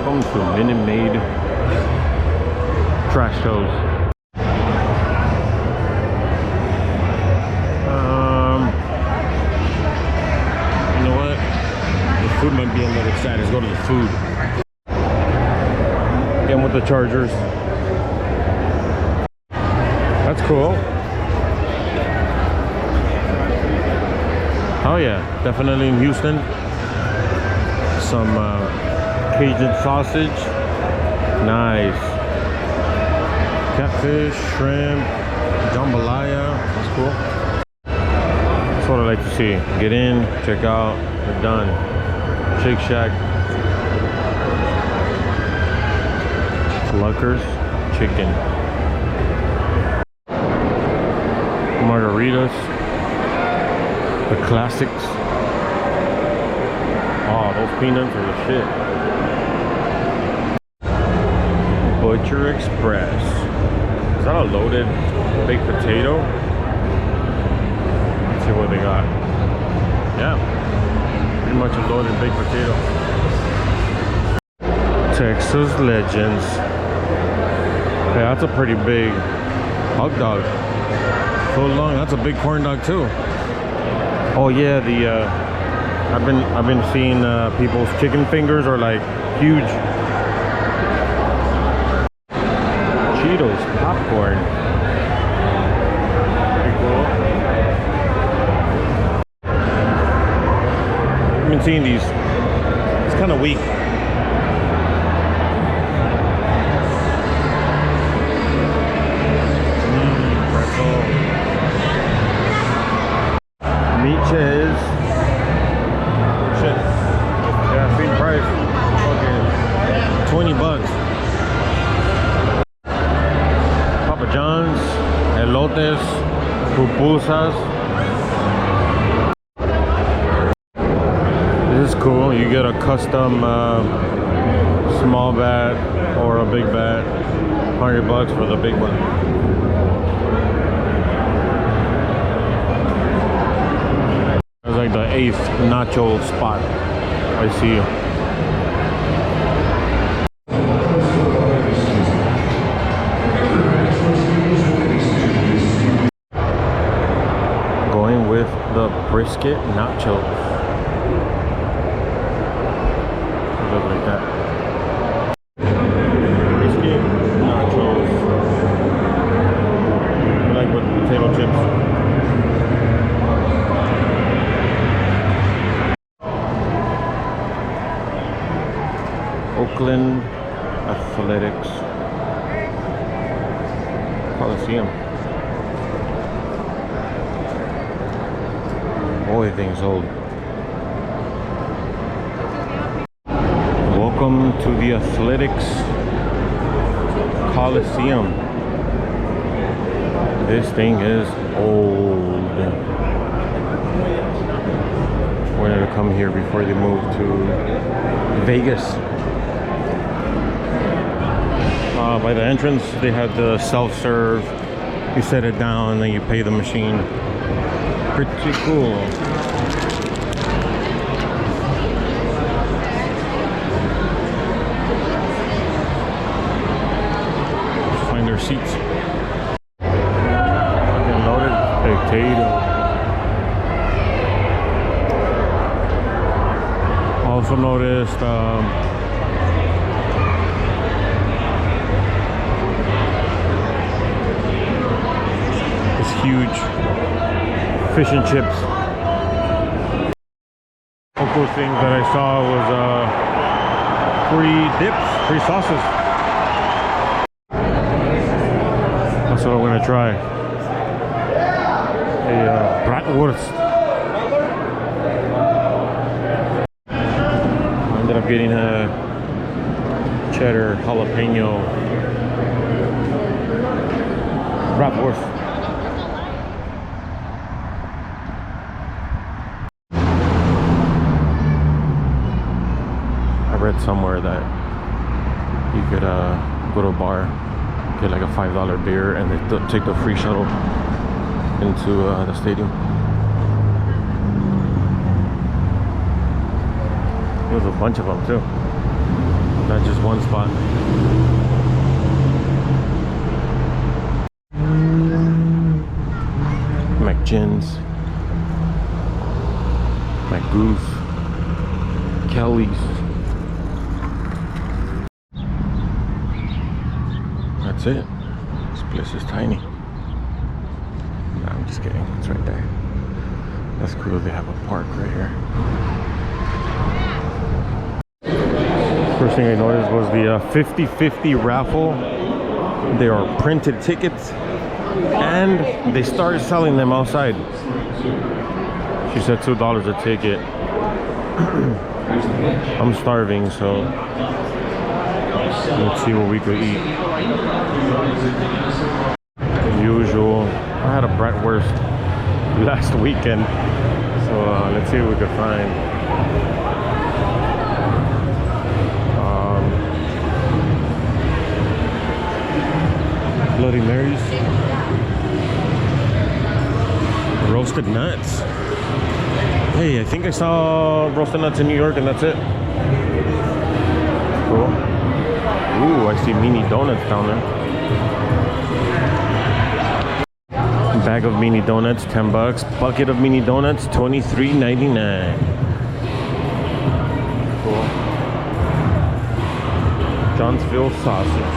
Welcome to Minute Maid Trash Shows. You know what? The food might be a little sad. Let's go to the food. Again with the Chargers. That's cool. Oh yeah, definitely in Houston. Some Cajun sausage. Nice. Catfish, shrimp, jambalaya. That's cool. That's what I like to see. Get in, check out, we're done. Shake Shack. Luckers, chicken. Margaritas. The classics. Oh, those peanuts are the shit. Butcher Express. Is that a loaded baked potato? Let's see what they got. Yeah, pretty much a loaded baked potato. Texas Legends. Yeah, that's a pretty big hot dog. So long. That's a big corn dog too. Oh yeah, the I've been seeing people's chicken fingers are like huge. Cheetos popcorn. Pretty cool. I've been seeing these. It's kind of weak. Pretzel. Meat cheese. Shit. Yeah, same price. Okay. $20. Papa John's, elotes, pupusas. This is cool. You get a custom small bat or a big bat. $100 for the big one. It's like the 8th nacho spot I see. Going with the brisket nachos. Look like that. Brisket nachos. I like with potato chips. Oakland Athletics Coliseum. Boy, things old. Welcome to the Athletics Coliseum. This thing is old. Wanted to come here before they moved to Vegas. By the entrance, they had the self-serve. You set it down, and then you pay the machine. Pretty cool. Find their seats. Fucking loaded potato. Also noticed huge fish and chips. One cool thing that I saw was free dips, free sauces. That's what I'm gonna try. A bratwurst. I ended up getting a cheddar jalapeno bratwurst. Read somewhere that you could go to a bar, get like a $5 beer, and they take the free shuttle into the stadium. There's a bunch of them too. Not just one spot. McGin's, McGoose, Kelly's. That's it. This place is tiny. No, I'm just kidding. It's right there. That's cool. They have a park right here. First thing I noticed was the 50-50 raffle. They are printed tickets, and they started selling them outside. She said $2 a ticket. I'm starving, so let's see what we could eat. As usual, I had a bratwurst last weekend, so let's see what we could find. Bloody Marys, roasted nuts. Hey, I think I saw roasted nuts in New York, and that's it. Cool. Ooh, I see mini donuts down there. Bag of mini donuts, $10. Bucket of mini donuts, $23.99. Cool. Johnsville sausage.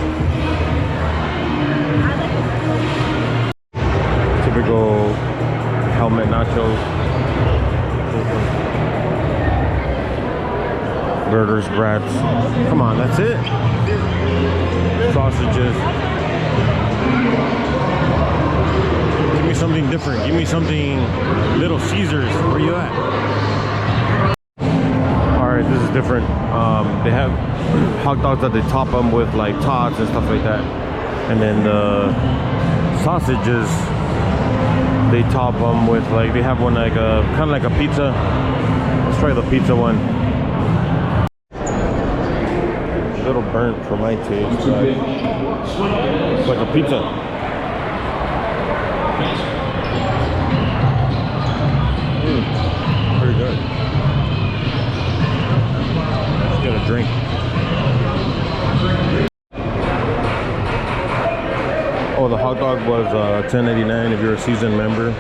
Typical helmet nachos. Burgers, brats. Come on, that's it. Sausages. Give me something different. Give me something. Little Caesars. Where you at? Alright, this is different. They have hot dogs that they top them with like tots and stuff like that. And then the sausages, they top them with like, they have one like a kind of like a pizza. Let's try the pizza one. A little burnt for my taste, but it's like a pizza. Pretty good. Let's get a drink. Oh, the hot dog was $10.99 if you're a seasoned member.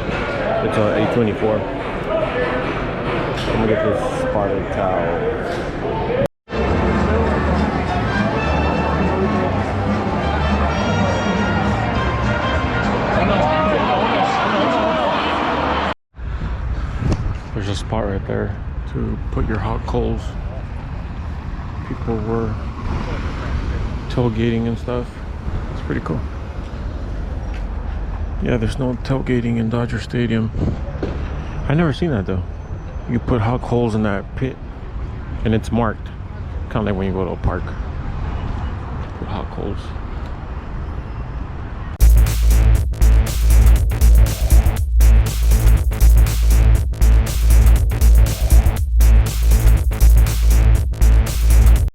It's $8.24. I'm gonna get this spotted cow. There's a spot right there to put your hot coals. People were tailgating and stuff. It's pretty cool. Yeah, there's no tailgating in Dodger Stadium. I never seen that though. You put hot coals in that pit and it's marked. Kind of like when you go to a park. Put hot coals.